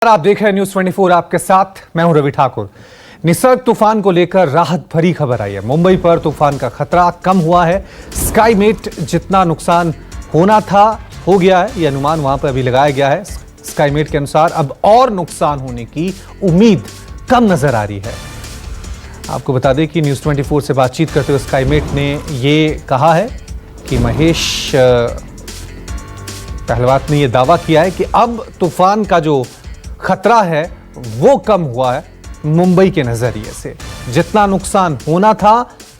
आप देख रहे हैं न्यूज 24 आपके साथ मैं हूं रवि ठाकुर। निसर्ग तूफान को लेकर राहत भरी खबर आई है। मुंबई पर तूफान का खतरा कम हुआ है। स्काईमेट जितना नुकसान होना था हो गया है, यह अनुमान वहां पर अभी लगाया गया है। स्काईमेट के अनुसार अब और नुकसान होने की उम्मीद कम नजर आ रही है। आपको बता दें कि न्यूज 24 से बातचीत करते हुए स्काईमेट ने यह कहा है कि महेश पहलवान ने यह दावा किया है कि अब तूफान का जो खतरा है वो कम हुआ है। मुंबई के नजरिए से जितना नुकसान होना था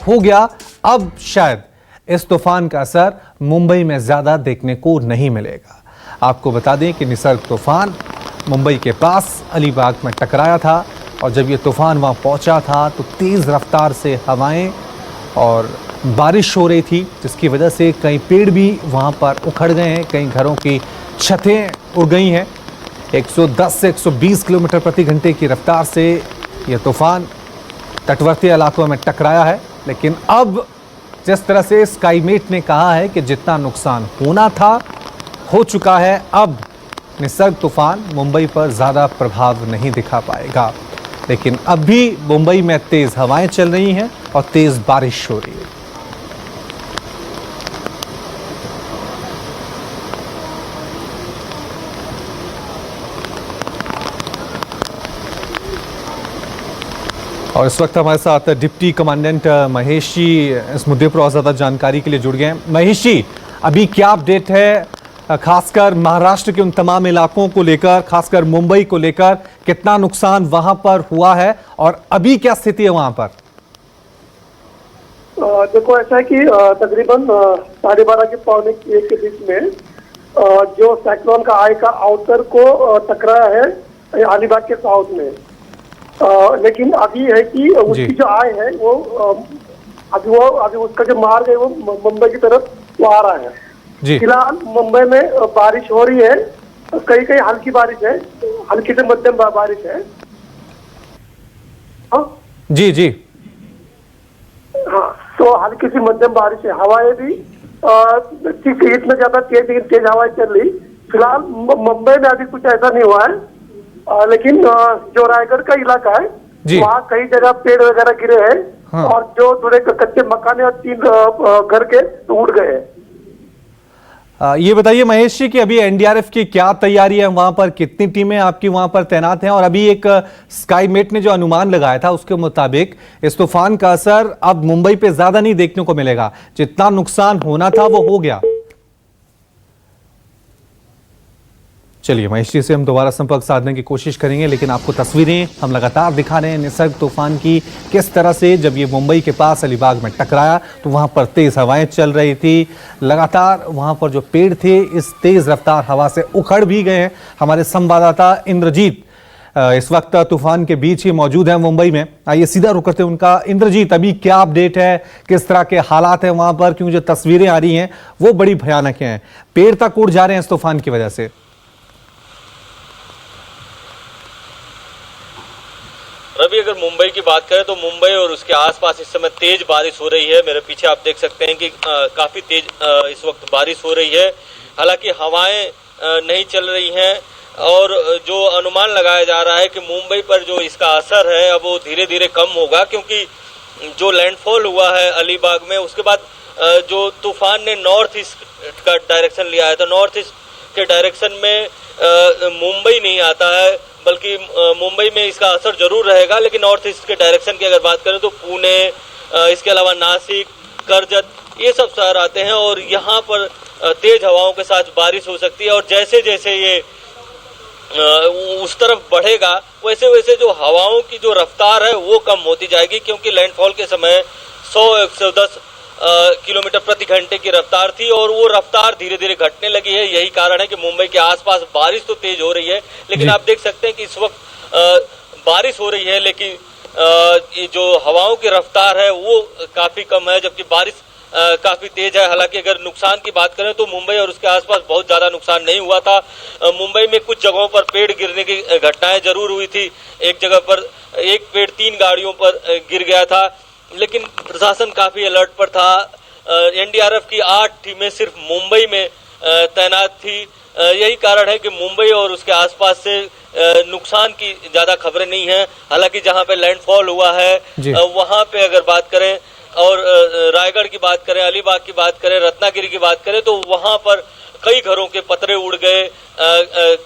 हो गया। अब शायद इस तूफान का असर मुंबई में ज्यादा देखने को नहीं मिलेगा। आपको बता दें कि निसर्ग तूफान मुंबई के पास अलीबाग में टकराया था और जब ये तूफान वहां पहुंचा था तो तेज रफ्तार से हवाएं और बारिश हो रही थी, जिसकी वजह से कई पेड़ भी वहां पर उखड़ गए हैं, कई घरों की छतें उड़ गई हैं। 110 से 120 किलोमीटर प्रति घंटे की रफ्तार से यह तूफान तटवर्ती इलाकों में टकराया है। लेकिन अब जिस तरह से स्काईमेट ने कहा है कि जितना नुकसान होना था हो चुका है, अब निसर्ग तूफान मुंबई पर ज़्यादा प्रभाव नहीं दिखा पाएगा। लेकिन अब भी मुंबई में तेज़ हवाएं चल रही हैं और तेज़ बारिश हो रही है। और इस वक्त हमारे साथ डिप्टी कमांडेंट महेश जी इस मुद्दे पर और ज़्यादा जानकारी के लिए जुड़ गए हैं। महेश जी, अभी क्या अपडेट है, खासकर महाराष्ट्र के उन तमाम इलाकों को लेकर, खासकर मुंबई को लेकर कितना नुकसान वहां पर हुआ है और अभी क्या स्थिति है वहां पर? देखो, ऐसा है कि तकरीबन 12:30 के पौने 1 के बीच में जो साइक्लोन का आई का आउटर को टकराया है अलीबाग के साउथ में। लेकिन अभी है कि उसकी जो आय है वो अभी उसका जो मार्ग है वो मुंबई की तरफ वो आ रहा है। फिलहाल मुंबई में बारिश हो रही है, कई कई हल्की बारिश है, हल्की से मध्यम बारिश है। जी जी हाँ, तो हल्की सी मध्यम बारिश है। हवाएं भी इतना ज्यादा तेज हवाएं चल रही। फिलहाल मुंबई में अभी कुछ ऐसा नहीं हुआ है, लेकिन जो रायगढ़ का इलाका है वहाँ कई जगह पेड़ वगैरह गिरे हैं। हाँ। और जो थोड़े कच्चे मकान और 3 घर के उड़ गए हैं। ये बताइए महेश जी कि अभी एनडीआरएफ की क्या तैयारी है वहां पर, कितनी टीमें आपकी वहां पर तैनात हैं? और अभी एक स्काईमेट ने जो अनुमान लगाया था उसके मुताबिक इस तूफान का असर अब मुंबई पे ज्यादा नहीं देखने को मिलेगा, जितना नुकसान होना था वो हो गया। चलिए महेश जी से हम दोबारा संपर्क साधने की कोशिश करेंगे, लेकिन आपको तस्वीरें हम लगातार दिखा रहे हैं निसर्ग तूफान की, किस तरह से जब ये मुंबई के पास अलीबाग में टकराया तो वहां पर तेज हवाएं चल रही थी। लगातार वहां पर जो पेड़ थे इस तेज रफ्तार हवा से उखड़ भी गए हैं। हमारे संवाददाता इंद्रजीत इस वक्त तूफान के बीच ही मौजूद है मुंबई में। आइए सीधा रुक करते हैं उनका। इंद्रजीत, अभी क्या अपडेट है, किस तरह के हालात हैं वहां पर? क्योंकि जो तस्वीरें आ रही हैं वो बड़ी भयानक हैं, पेड़ तक उड़ जा रहे हैं इस तूफान की वजह से। रवि, अगर मुंबई की बात करें तो मुंबई और उसके आसपास इस समय तेज बारिश हो रही है। मेरे पीछे आप देख सकते हैं कि काफी तेज इस वक्त बारिश हो रही है। हालांकि हवाएं नहीं चल रही हैं और जो अनुमान लगाया जा रहा है कि मुंबई पर जो इसका असर है अब वो धीरे धीरे कम होगा, क्योंकि जो लैंडफॉल हुआ है अलीबाग में उसके बाद जो तूफान ने नॉर्थ ईस्ट का डायरेक्शन लिया है, तो नॉर्थ ईस्ट के डायरेक्शन में मुंबई नहीं आता है, बल्कि मुंबई में इसका असर जरूर रहेगा। लेकिन नॉर्थ ईस्ट के डायरेक्शन की अगर बात करें तो पुणे, इसके अलावा नासिक, कर्जत, ये सब शहर आते हैं और यहाँ पर तेज हवाओं के साथ बारिश हो सकती है। और जैसे जैसे ये उस तरफ बढ़ेगा वैसे वैसे जो हवाओं की जो रफ्तार है वो कम होती जाएगी, क्योंकि लैंडफॉल के समय 100-110 किलोमीटर प्रति घंटे की रफ्तार थी और वो रफ्तार धीरे धीरे घटने लगी है। यही कारण है कि मुंबई के आसपास बारिश तो तेज हो रही है, लेकिन आप देख सकते हैं कि इस वक्त बारिश हो रही है, लेकिन ये जो हवाओं की रफ्तार है वो काफी कम है, जबकि बारिश काफी तेज है। हालांकि अगर नुकसान की बात करें तो मुंबई और उसके आसपास बहुत ज्यादा नुकसान नहीं हुआ था। मुंबई में कुछ जगहों पर पेड़ गिरने की घटनाएं जरूर हुई थी। एक जगह पर एक पेड़ 3 गाड़ियों पर गिर गया था, लेकिन प्रशासन काफी अलर्ट पर था। एनडीआरएफ की 8 टीमें सिर्फ मुंबई में तैनात थी। यही कारण है कि मुंबई और उसके आसपास से नुकसान की ज्यादा खबरें नहीं है। हालांकि जहां पे लैंडफॉल हुआ है जी। वहां पे अगर बात करें और रायगढ़ की बात करें, अलीबाग की बात करें, रत्नागिरी की बात करें तो वहां पर कई घरों के पतरे उड़ गए,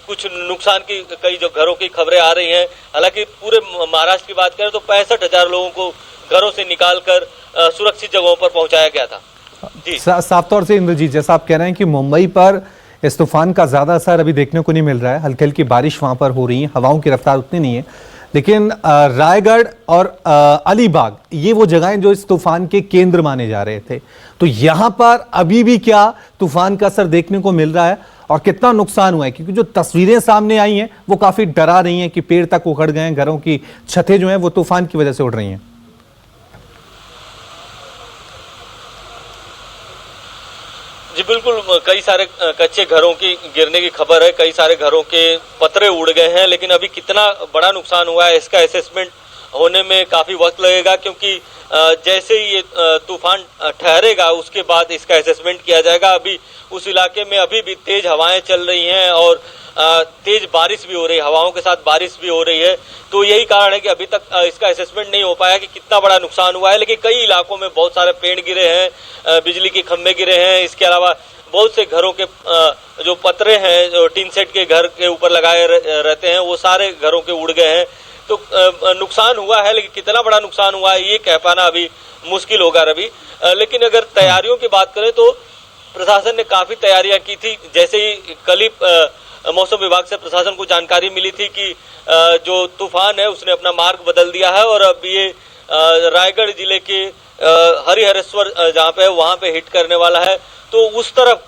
कुछ नुकसान की कई जो घरों की खबरें आ रही हैं। हालांकि पूरे महाराष्ट्र की बात करें तो 65,000 लोगों को घरों से निकालकर सुरक्षित जगहों पर पहुंचाया गया था। जी साफ तौर से इंद्रजीत, जैसा आप कह रहे हैं कि मुंबई पर इस तूफान का ज्यादा असर अभी देखने को नहीं मिल रहा है, हल्की हल्की बारिश वहां पर हो रही है, हवाओं की रफ्तार उतनी नहीं है, लेकिन रायगढ़ और अलीबाग ये वो जगहें जो इस तूफान के केंद्र माने जा रहे थे, तो यहां पर अभी भी क्या तूफान का असर देखने को मिल रहा है और कितना नुकसान हुआ है? क्योंकि जो तस्वीरें सामने आई हैं वो काफी डरा रही हैं कि पेड़ तक उखड़ गए हैं, घरों की छतें जो हैं वो तूफान की वजह से उड़ रही हैं। जी बिल्कुल, कई सारे कच्चे घरों की गिरने की खबर है, कई सारे घरों के पतरे उड़ गए हैं, लेकिन अभी कितना बड़ा नुकसान हुआ है इसका असेसमेंट होने में काफी वक्त लगेगा, क्योंकि जैसे ही ये तूफान ठहरेगा उसके बाद इसका असेसमेंट किया जाएगा। अभी उस इलाके में अभी भी तेज हवाएं चल रही हैं और तेज बारिश भी हो रही है, हवाओं के साथ बारिश भी हो रही है, तो यही कारण है कि अभी तक इसका असेसमेंट नहीं हो पाया कि कितना बड़ा नुकसान हुआ है। लेकिन कई इलाकों में बहुत सारे पेड़ गिरे हैं, बिजली के खंभे गिरे हैं, इसके अलावा बहुत से घरों के जो पतरे हैं, जो टीन सेट के घर के ऊपर लगाए रहते हैं, वो सारे घरों के उड़ गए हैं। तो नुकसान हुआ है, लेकिन कितना बड़ा नुकसान हुआ है ये कह पाना अभी मुश्किल होगा रवि। लेकिन अगर तैयारियों की बात करें तो प्रशासन ने काफी तैयारियां की थी। जैसे ही कल ही मौसम विभाग से प्रशासन को जानकारी मिली थी कि जो तूफान है उसने अपना मार्ग बदल दिया है और अब ये रायगढ़ जिले के हरिहरेश्वर जहाँ पे है वहां पे हिट करने वाला है, तो उस तरफ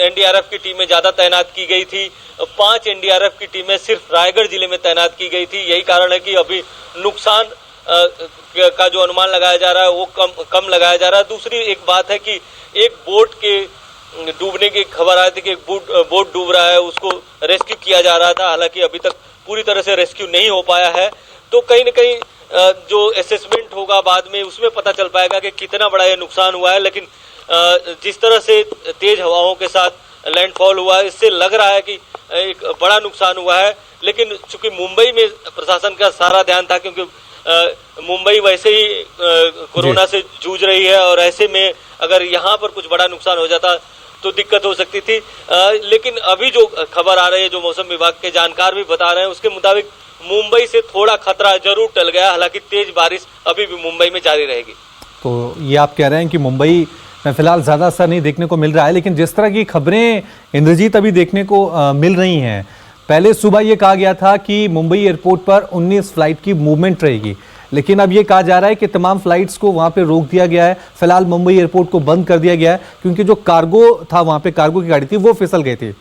एनडीआरएफ की टीमें ज्यादा तैनात की गई थी। 5 एनडीआरएफ की टीमें सिर्फ रायगढ़ जिले में तैनात की गई थी। यही कारण है कि अभी नुकसान का जो अनुमान लगाया जा रहा है वो कम लगाया जा रहा है। दूसरी एक बात है कि एक बोट के डूबने की खबर आई थी कि एक बोट डूब रहा है, उसको रेस्क्यू किया जा रहा था। हालांकि अभी तक पूरी तरह से रेस्क्यू नहीं हो पाया है, तो कहीं न कहीं जो असेसमेंट होगा बाद में उसमें पता चल पाएगा कि कितना बड़ा ये नुकसान हुआ है। लेकिन जिस तरह से तेज हवाओं के साथ लैंडफॉल हुआ है, इससे लग रहा है कि एक बड़ा नुकसान हुआ है। लेकिन चूंकि मुंबई में प्रशासन का सारा ध्यान था, क्योंकि मुंबई वैसे ही कोरोना से जूझ रही है और ऐसे में अगर यहाँ पर कुछ बड़ा नुकसान हो जाता तो दिक्कत हो सकती थी। लेकिन अभी जो खबर आ रही है, जो मौसम विभाग के जानकार भी बता रहे हैं, उसके मुताबिक मुंबई से थोड़ा खतरा जरूर टल गया। हालांकि तेज बारिश अभी भी मुंबई में जारी रहेगी। तो ये आप कह रहे हैं कि मुंबई में फिलहाल ज्यादा असर नहीं देखने को मिल रहा है, लेकिन जिस तरह की खबरें इंद्रजीत अभी देखने को मिल रही हैं, पहले सुबह ये कहा गया था कि मुंबई एयरपोर्ट पर 19 फ्लाइट की मूवमेंट रहेगी, लेकिन अब ये कहा जा रहा है कि तमाम फ्लाइट्स को वहां पे रोक दिया गया है। फिलहाल मुंबई एयरपोर्ट को बंद कर दिया गया है क्योंकि जो कार्गो था, वहां पे कार्गो की गाड़ी थी वो फिसल गई थी।